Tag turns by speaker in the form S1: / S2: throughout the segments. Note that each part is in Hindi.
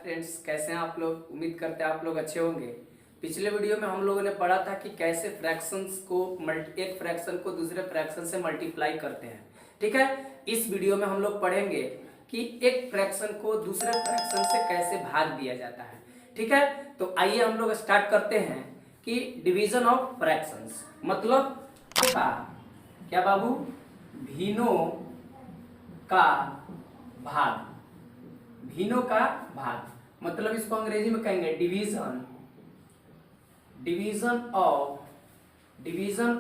S1: फ्रेंड्स, कैसे हैं आप लोग। उम्मीद करते हैं आप लोग अच्छे होंगे। पिछले वीडियो में हम लोगों ने पढ़ा था कि कैसे फ्रैक्शंस को एक फ्रैक्शन को दूसरे फ्रैक्शन से मल्टीप्लाई करते हैं। ठीक है, इस वीडियो में हम लोग पढ़ेंगे कि एक फ्रैक्शन को दूसरे फ्रैक्शन से कैसे भाग दिया जाता है। ठीक है, तो आइए हम लोग स्टार्ट करते हैं कि डिवीजन ऑफ फ्रैक्शंस मतलब क्या बाबू, भिन्नों का भाग। भिन्नों का भाग मतलब इसको अंग्रेजी में कहेंगे division. Division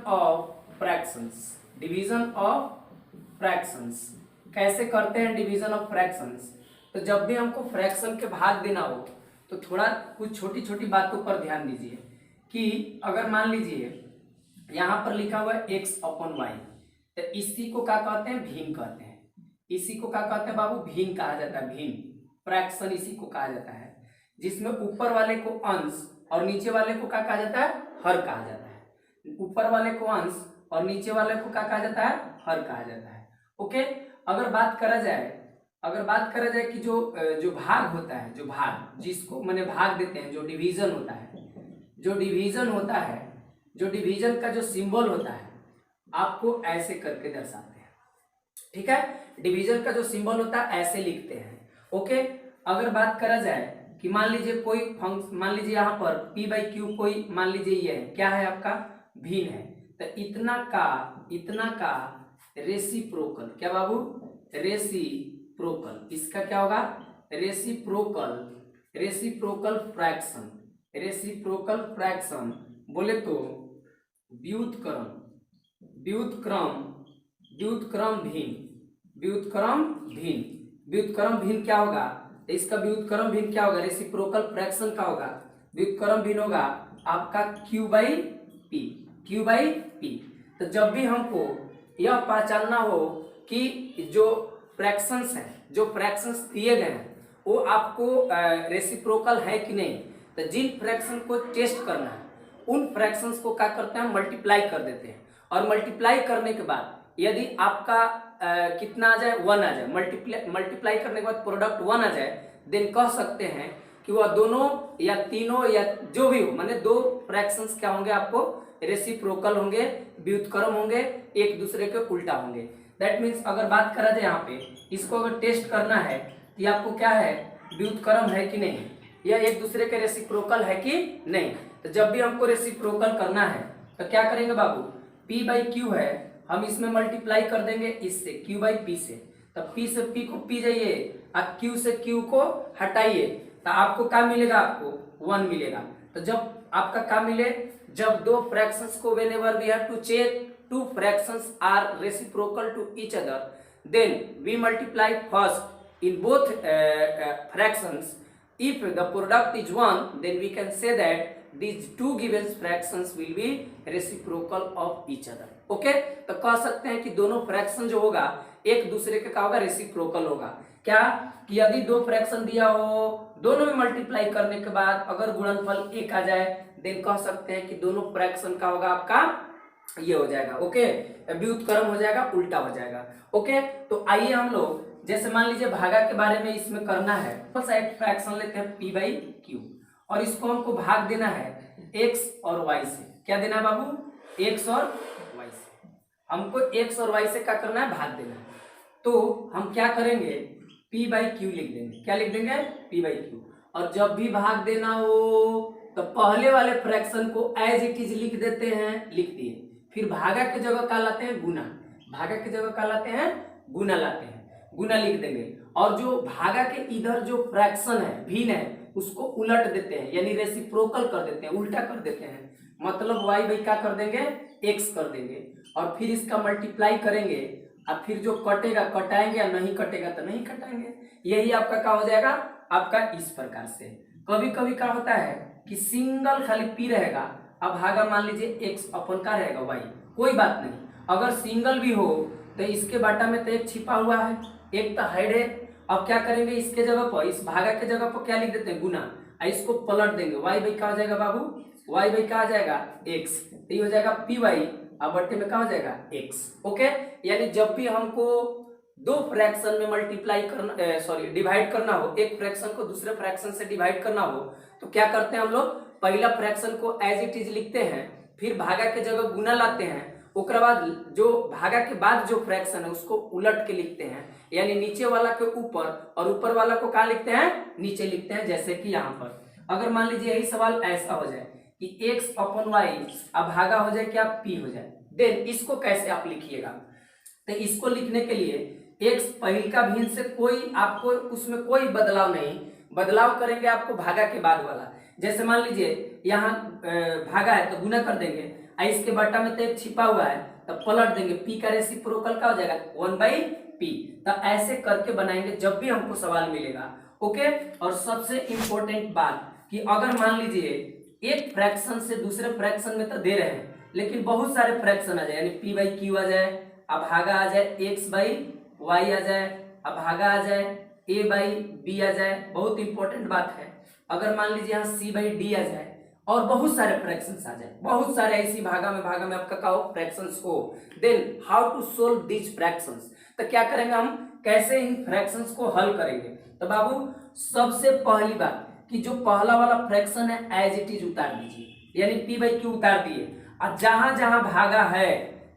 S1: of fractions. Division of fractions कैसे करते हैं डिवीजन ऑफ फ्रैक्शंस। तो जब भी हमको फ्रैक्शन के भाग देना हो तो थोड़ा कुछ छोटी छोटी बातों पर ध्यान दीजिए कि अगर मान लीजिए यहां पर लिखा हुआ है x अपॉन वाई, तो इसी को क्या कहते हैं, भिन्न कहते हैं। इसी को क्या कहते हैं बाबू, भिन्न कहा जाता है। भिन्न फ्रैक्शन इसी को कहा जाता है, जिसमें ऊपर वाले को अंश और नीचे वाले को क्या कहा जाता है, हर कहा जाता है। ऊपर वाले को अंश और नीचे वाले को क्या कहा जाता है, हर कहा जाता है। ओके, अगर बात करा जाए कि जो भाग होता है, जो भाग जिसको मैंने भाग देते हैं, जो डिवीजन होता है, जो डिवीजन का जो सिंबल होता है आपको ऐसे करके दर्शाते हैं। ठीक है, डिवीजन का जो सिंबल होता है ऐसे लिखते हैं। ओके, अगर बात करा जाए कि मान लीजिए कोई फंक्शन, मान लीजिए यहाँ पर p बाई क्यू कोई मान लीजिए ये है, क्या है आपका, भिन्न है। तो इतना का रेसिप्रोकल, क्या बाबू, रेसिप्रोकल। इसका क्या होगा, रेसिप्रोकल फ्रैक्शन बोले तो व्युत्क्रम भिन्न क्या होगा, इसका व्युत्क्रम भिन्न क्या होगा, रेसिप्रोकल फ्रैक्शन का होगा। व्युत्क्रम भिन्न होगा आपका q बाई पी। तो जब भी हमको यह पहचानना हो कि जो फ्रैक्शंस हैं, जो फ्रैक्शंस दिए गए हैं वो आपको रेसिप्रोकल है कि नहीं, तो जिन फ्रैक्शन को टेस्ट करना है उन फ्रैक्शंस को क्या करते हैं, मल्टीप्लाई कर देते हैं। और मल्टीप्लाई करने के बाद यदि आपका कितना आ जाए, 1 आ जाए, मल्टीप्लाई करने के बाद प्रोडक्ट 1 आ जाए, देन कह सकते हैं कि वह दोनों या तीनों या जो भी हो, माने दो फ्रैक्शंस क्या होंगे, आपको रेसिप्रोकल होंगे, व्युत्क्रम होंगे, एक दूसरे के उल्टा होंगे। दैट मीन्स अगर बात करा जाए यहाँ पे, इसको अगर टेस्ट करना है कि आपको क्या है, व्युत्क्रम है कि नहीं, या एक दूसरे के रेसिप्रोकल है कि नहीं। तो जब भी हमको रेसिप्रोकल करना है तो क्या करेंगे बाबू, p बाई क्यू है, हम इसमें मल्टीप्लाई कर देंगे इससे, q बाई पी से। तो p से p को p जाइए और q से q को हटाइए, तो आपको क्या मिलेगा, आपको 1 मिलेगा। तो जब आपका क्या मिले, जब दो फ्रैक्शंस को whenever we have to check two fractions are reciprocal to each other, then we multiply first in both fractions. If the product is 1, then we can say that these two given fractions will be reciprocal of each other. Okay, तो कह सकते हैं कि दोनों फ्रैक्शन जो होगा एक दूसरे के क्या होगा, रेसिप्रोकल होगा। क्या कि यदि दो फ्रैक्शन दिया हो, दोनों में मल्टीप्लाई करने के बाद अगर गुणनफल 1 आ जाए, देन कह सकते हैं कि दोनों फ्रैक्शन का होगा आपका ये हो जाएगा। ओके, व्युत्क्रम हो जाएगा, उल्टा हो जाएगा। ओके, तो आइए हम लोग जैसे मान लीजिए भागा के बारे में इसमें करना है, बस एक फ्रैक्शन लेते हैं p बाई क्यू, और इसको हमको भाग देना है x और y से। क्या देना है बाबू, x और y से। हमको x और y से क्या करना है, भाग देना है। तो हम क्या करेंगे, p बाई क्यू लिख देंगे। क्या लिख देंगे, p बाई क्यू। और जब भी भाग देना हो तो पहले वाले फ्रैक्शन को एज इट इज लिख देते हैं, लिख दिए। फिर भागा की जगह क्या लाते हैं, गुना। भागा की जगह क्या लाते हैं, गुना लाते हैं, गुना लिख देंगे। और जो भागा के इधर जो फ्रैक्शन है, भिन्न है, उसको उलट देते हैं, यानी रेसिप्रोकल कर देते हैं, उल्टा कर देते हैं। मतलब y बाई क्या कर देंगे, x कर देंगे, और फिर इसका मल्टीप्लाई करेंगे, और फिर जो कटेगा कटाएंगे, या नहीं कटेगा तो नहीं कटाएंगे। यही आपका क्या हो जाएगा, आपका इस प्रकार से। कभी कभी क्या होता है कि सिंगल खाली p रहेगा, अब भागा मान लीजिए x अपन का रहेगा y, कोई बात नहीं। अगर सिंगल भी हो तो इसके बाटा में तो एक छिपा हुआ है, एक तो हाइड है। अब क्या करेंगे, इसके जगह पर, इस भागा के जगह पर क्या लिख देते हैं, गुना। इसको पलट देंगे, y बाई क्या हो जाएगा बाबू, y बाई क्या आ जाएगा, x। तो ये हो जाएगा p वाई, अब बट्टे में क्या हो जाएगा, x। ओके, यानी जब भी हमको दो फ्रैक्शन में मल्टीप्लाई करना सॉरी डिवाइड करना हो, एक फ्रैक्शन को दूसरे फ्रैक्शन से डिवाइड करना हो तो क्या करते हैं हम लोग, पहला फ्रैक्शन को एज इट इज लिखते हैं, फिर भागा के जगह गुना लाते हैं, उसके बाद जो भागा के बाद जो फ्रैक्शन है उसको उलट के लिखते हैं, यानी नीचे वाला के ऊपर और ऊपर वाला को कहाँ लिखते हैं, नीचे लिखते हैं। जैसे कि यहाँ पर अगर मान लीजिए यही सवाल ऐसा हो जाए कि x अपॉन वाई अब भागा हो जाए क्या, p हो जाए, देन इसको कैसे आप लिखिएगा, तो इसको लिखने के लिए x पहल का भिन्न से कोई आपको उसमें कोई बदलाव नहीं, बदलाव करेंगे आपको भागा के बाद वाला। जैसे मान लीजिए यहाँ भागा है तो गुना कर देंगे, इसके बट्टा में तो एक छिपा हुआ है तो पलट देंगे, p का रेसिप्रोकल का हो जाएगा 1/p। तो ऐसे करके बनाएंगे जब भी हमको सवाल मिलेगा। ओके, और सबसे इंपॉर्टेंट बात कि अगर मान लीजिए एक फ्रैक्शन से दूसरे फ्रैक्शन में तो दे रहे हैं लेकिन बहुत सारे फ्रैक्शन आ जाए, यानी p/q आ जाए, अब भागा आ जाए x/y आ जाए, अब भागा आ जाए a/b आ जाए, बहुत इंपॉर्टेंट बात है। अगर मान लीजिए यहाँ c/d आ जाए और बहुत सारे फ्रैक्शंस आ जाए, बहुत सारे ऐसी भागा में आपका का फ्रैक्शंस हो, then how to solve this fractions, तो क्या करेंगे हम, कैसे इन फ्रैक्शंस को हल करेंगे। तो बाबू सबसे पहली बात कि जो पहला वाला फ्रैक्शन है एज इट इज उतार दीजिए, यानी p/q उतार दिए, और जहां जहां भागा है,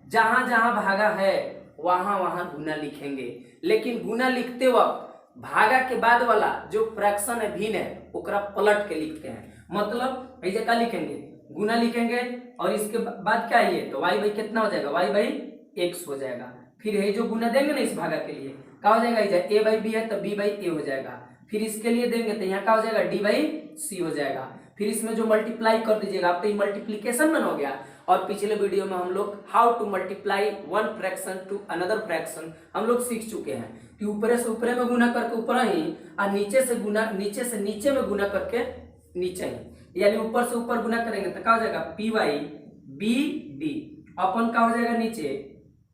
S1: जहां जहां भागा है वहां वहां गुना लिखेंगे, लेकिन गुना लिखते वक्त भागा के बाद वाला जो फ्रैक्शन है भिन्न है ओकरा पलट के लिखते हैं। मतलब ऐसे क्या लिखेंगे, गुना लिखेंगे और इसके बाद क्या है, तो y कितना हो जाएगा, y/x हो जाएगा। फिर ये जो गुना देंगे ना इस भागा के लिए क्या हो जाएगा, a/b है तो b/a हो जाएगा। फिर इसके लिए देंगे तो यहाँ क्या हो जाएगा, d/c हो जाएगा। फिर इसमें जो मल्टीप्लाई कर दीजिएगा आप, तो ये मल्टीप्लीकेशन में हो गया। और पिछले वीडियो में हम लोग how to multiply one fraction to another fraction हम लोग सीख चुके हैं कि ऊपर से ऊपर में गुना करके ऊपर ही, और नीचे से गुना, नीचे से नीचे में गुना करके नीचे ही, यानी ऊपर से ऊपर गुना करेंगे तो क्या हो जाएगा, py/bd अपन का हो जाएगा नीचे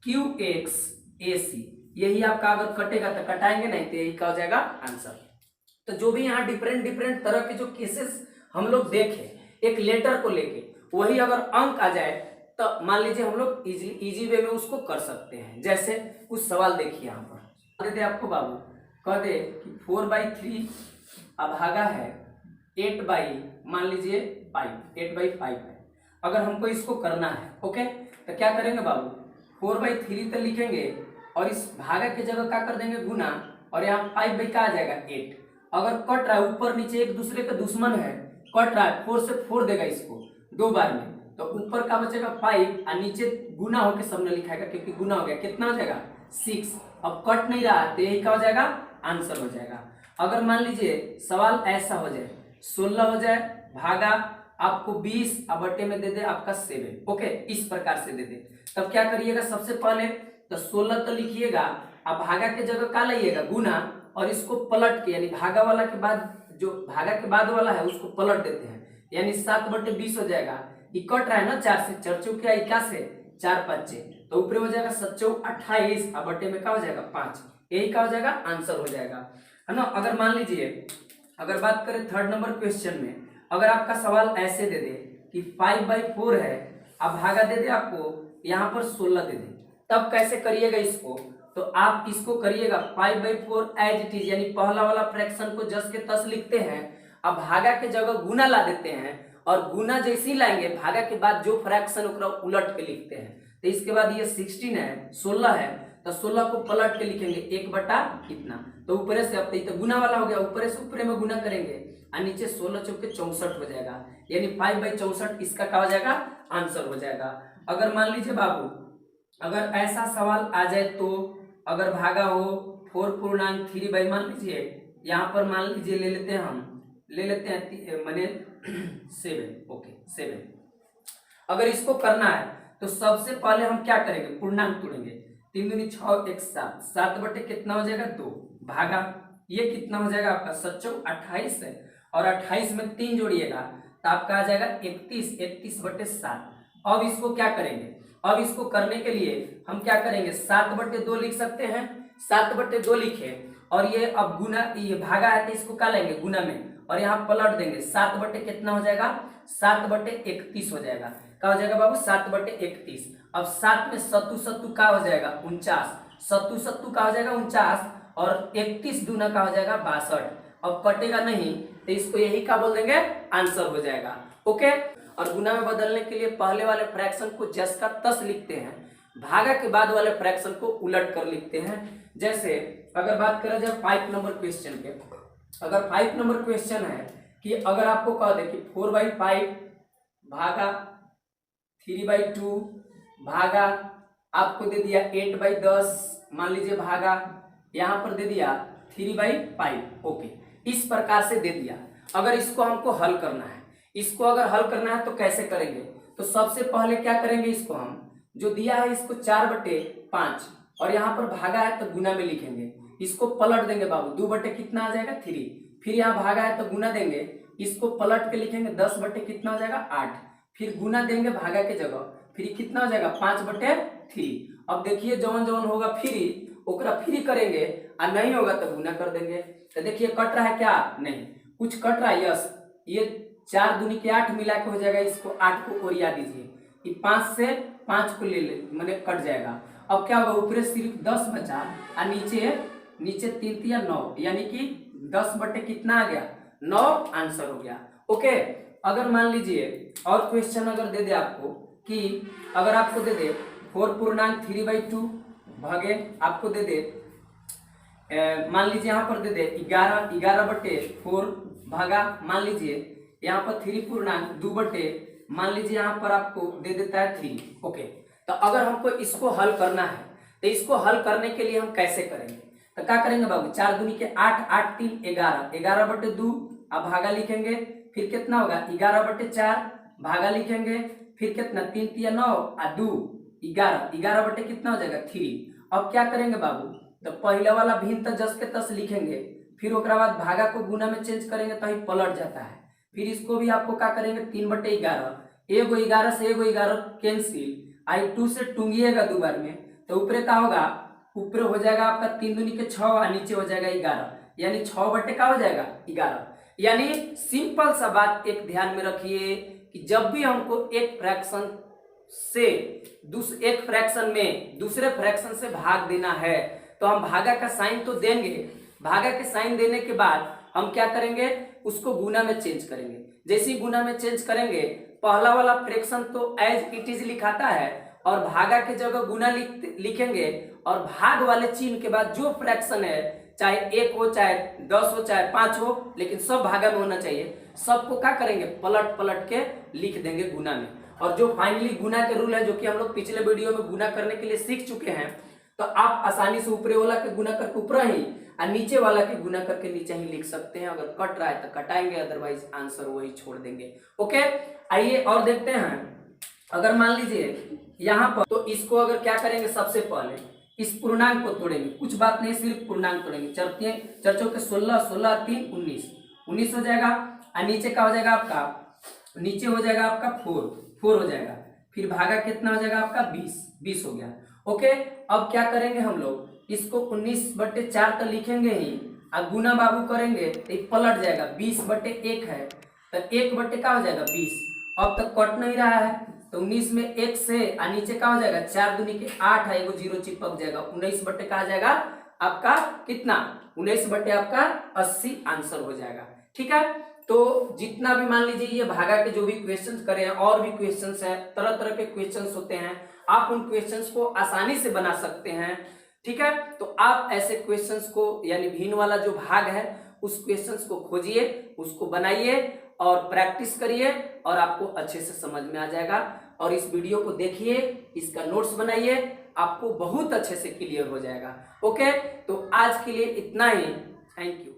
S1: qx/ac। यही आपका अगर कटेगा तो कटाएंगे, नहीं तो यही का हो जाएगा आंसर। तो जो भी यहाँ डिफरेंट तरह के जो केसेस हम लोग देखे एक लेटर को लेके, वही अगर अंक आ जाए तो मान लीजिए हम लोग इजी वे में उसको कर सकते हैं। जैसे कुछ सवाल देखिए यहाँ पर दे दे आपको बाबू, कह दे कि 4/3 अभागा है 8 मान लीजिए 8/5 है। अगर हमको इसको करना है, ओके, तो क्या करेंगे बाबू, 4/3 तो लिखेंगे और इस भागा की जगह क्या कर देंगे गुना, और यहाँ 5 का आ जाएगा 8। अगर कट रहा है ऊपर नीचे एक दूसरे का दुश्मन है, कट रहा है 4 से 4 देगा इसको 2 बार में, तो ऊपर का बचेगा 5 और नीचे गुना होकर सबने लिखाएगा क्योंकि गुना हो गया, कितना हो जाएगा 6। अब कट नहीं रहा तो यही क्या हो जाएगा, आंसर हो जाएगा। अगर मान लीजिए सवाल ऐसा हो जाए 16 हो जाए, भागा आपको 20 और बटे में दे दे आपका 7, ओके, इस प्रकार से दे दे, तब क्या करिएगा, सबसे पहले तो 16 तो लिखिएगा, अब भागा के जगह क्या लाइएगा गुना, और इसको पलट के, यानी भागा वाला के बाद जो भागा के बाद वाला है उसको पलट देते हैं, यानी 7/20 हो जाएगा। ये कट रहा है ना 4 से, 4 चौके 21 से 4 5 तो ऊपर हो जाएगा 7 चौक 28 और बटे में क्या हो जाएगा 5, यही क्या हो जाएगा आंसर हो जाएगा, है ना। अगर मान लीजिए अगर बात करें थर्ड नंबर क्वेश्चन में, अगर आपका सवाल ऐसे दे दे कि 5/4 है, अब भागा दे दे आपको यहाँ पर 16 दे दे, तब कैसे करिएगा इसको, तो आप इसको करिएगा 5/4 एज इट इज, यानी पहला वाला फ्रैक्शन को जस के तस लिखते हैं, अब भागा के जगह गुना ला देते हैं, और गुना जैसे ही लाएंगे भागा के बाद जो फ्रैक्शन उलट के लिखते हैं। तो इसके बाद ये 16 है 16 है तो 16 को पलट के लिखेंगे 1 कितना, तो ऊपर से अब तो गुना वाला हो गया, ऊपर से ऊपर में गुना करेंगे और नीचे 16 चौके 64 हो जाएगा, यानी 5/64 इसका क्या हो जाएगा आंसर हो जाएगा। अगर मान लीजिए बाबू अगर ऐसा सवाल आ जाए तो अगर भागा हो 4.3 मान लीजिए, यहाँ पर मान लीजिए ले लेते हैं मैंने 7, ओके 7। अगर इसको करना है तो सबसे पहले हम क्या करेंगे, पूर्णांक तोड़ेंगे, 3 दूनी 6 1 7, 7 बटे कितना हो जाएगा 2, भागा ये कितना हो जाएगा आपका 7 चौक 28 है, और 28 में 3 जोड़िएगा तो आपका आ जाएगा 31, 31/7। अब इसको क्या करेंगे, अब इसको करने के लिए हम क्या करेंगे 7/2 लिख सकते हैं, 7/2 लिखे, और ये अब गुना ये भागा है तो इसको क्या लेंगे गुना में, और यहाँ पलट देंगे 7 बटे कितना हो जाएगा 7/31 हो जाएगा, क्या हो जाएगा बाबू 7/31। अब 7 में सत्तू क्या हो जाएगा 49, सत्तू सत्तू का हो जाएगा 49 और 31 दूना का हो जाएगा 62। अब कटेगा नहीं तो इसको यही का बोल देंगे, आंसर हो जाएगा। ओके, और गुना में बदलने के लिए पहले वाले फ्रैक्शन को जस का तस लिखते हैं, भागा के बाद वाले फ्रैक्शन को उलट कर लिखते हैं। जैसे अगर बात करें जाए 5 नंबर क्वेश्चन के, अगर 5 नंबर क्वेश्चन है कि अगर आपको कह दे कि 4/5 भागा 3/2 भागा आपको दे दिया 8/10 मान लीजिए भागा यहां पर दे दिया 3/5। ओके, इस प्रकार से दे दिया। अगर इसको हमको हल करना है, इसको अगर हल करना है तो कैसे करेंगे, तो सबसे पहले क्या करेंगे, इसको हम जो दिया है इसको 4/5 और यहाँ पर भागा है तो गुना में लिखेंगे, इसको पलट देंगे बाबू, 2 कितना आ जाएगा 3, फिर यहाँ भागा है तो गुना देंगे, इसको पलट के लिखेंगे 10 कितना हो जाएगा 8, फिर गुना देंगे भागा के जगह, फिर कितना हो जाएगा 5/3। अब देखिए जवन जवन होगा फिर ओकरा फिर करेंगे और नहीं होगा तो गुना कर देंगे। तो देखिए कट रहा है क्या, नहीं कुछ कट रहा है, यस ये 4 दूनी के 8 मिला के हो जाएगा, इसको 8 को ओरिया दीजिए, ये 5 से 5 को ले मैंने कट जाएगा। अब क्या होगा, ऊपर सिर्फ 10 बचा और नीचे 3 3 9 यानी कि 10 कितना आ गया 9, आंसर हो गया। ओके, अगर मान लीजिए और क्वेश्चन अगर दे दे आपको कि अगर आपको दे दे 4.3/2 भागे आपको दे दे मान लीजिए यहाँ पर दे दे 11/4 भागा मान लीजिए यहाँ पर 3.2 मान लीजिए यहाँ पर आपको दे देता है 3। ओके, तो अगर हमको इसको हल करना है तो इसको हल करने के लिए हम कैसे करेंगे, तो क्या करेंगे बाबू, 4 दूनी के 8 8 3 11 11/2 अब भागा लिखेंगे, फिर कितना होगा 11/4 भागा लिखेंगे, फिर कितना 3 3 9 और 2 11 11 कितना हो जाएगा 3। अब क्या करेंगे बाबू, तो पहले वाला भिन्न तो जस के तस लिखेंगे, फिर ओकरा बाद भागा को गुना में चेंज करेंगे तो ही पलट जाता है, फिर इसको भी आपको क्या करेंगे 3/11 एगो 11 से एगो 11 कैंसिल, आई 2 से टूंगिएगा 2 बार में तो ऊपर का होगा, ऊपर हो जाएगा आपका 3 दूनी के 6 और नीचे हो जाएगा 11 यानी 6 का हो जाएगा 11। यानी सिंपल सा बात एक ध्यान में रखिए कि जब भी हमको एक फ्रैक्शन से एक फ्रैक्शन में दूसरे फ्रैक्शन से भाग देना है तो हम भागा का साइन तो देंगे, भागा के साइन देने के बाद हम क्या करेंगे, उसको गुना में चेंज करेंगे। जैसे ही गुना में चेंज करेंगे पहला वाला फ्रैक्शन तो एज इट इज लिखाता है और भागा के जगह गुना लिखेंगे और भाग वाले चिन्ह के बाद जो फ्रैक्शन है चाहे 1 हो चाहे 10 हो चाहे 5 हो लेकिन सब भागा में होना चाहिए, सबको क्या करेंगे पलट पलट के लिख देंगे गुना में। और जो फाइनली गुना के रूल है जो कि हम लोग पिछले वीडियो में गुना करने के लिए सीख चुके हैं, तो आप आसानी से ऊपरे वाला के गुना करके ऊपर ही और नीचे वाला के गुना करके नीचे ही लिख सकते हैं। अगर कट रहा है तो कटाएंगे, अदरवाइज आंसर वही छोड़ देंगे। ओके, आइए और देखते हैं। अगर मान लीजिए यहाँ पर तो इसको अगर क्या करेंगे, सबसे पहले इस पूर्णांक को तोड़ेंगे, कुछ बात नहीं सिर्फ पूर्णांक तोड़ेंगे। चर्चों के 16 16 3 19 हो जाएगा और नीचे का हो जाएगा आपका, नीचे हो जाएगा आपका 4 हो जाएगा, फिर भागा कितना हो जाएगा आपका 20 हो गया। ओके, अब क्या करेंगे हम लोग, इसको 19/4 तो लिखेंगे ही और गुना बाबू करेंगे तो ये पलट जाएगा, 20/1 है तो 1 का हो जाएगा 20। अब तक कट नहीं रहा है तो 19 में 1 से और नीचे का हो जाएगा 4 दूनी के 8 है, एगो 0 चिपक जाएगा, 19 का आ जाएगा आपका कितना 19 आपका 80 आंसर हो जाएगा। ठीक है, तो जितना भी मान लीजिए ये भागा के जो भी क्वेश्चंस करे हैं, और भी क्वेश्चंस हैं, तरह तरह के क्वेश्चंस होते हैं, आप उन क्वेश्चंस को आसानी से बना सकते हैं। ठीक है, तो आप ऐसे क्वेश्चंस को यानी भिन्न वाला जो भाग है उस क्वेश्चंस को खोजिए, उसको बनाइए और प्रैक्टिस करिए और आपको अच्छे से समझ में आ जाएगा। और इस वीडियो को देखिए, इसका नोट्स बनाइए, आपको बहुत अच्छे से क्लियर हो जाएगा। ओके, तो आज के लिए इतना ही, थैंक यू।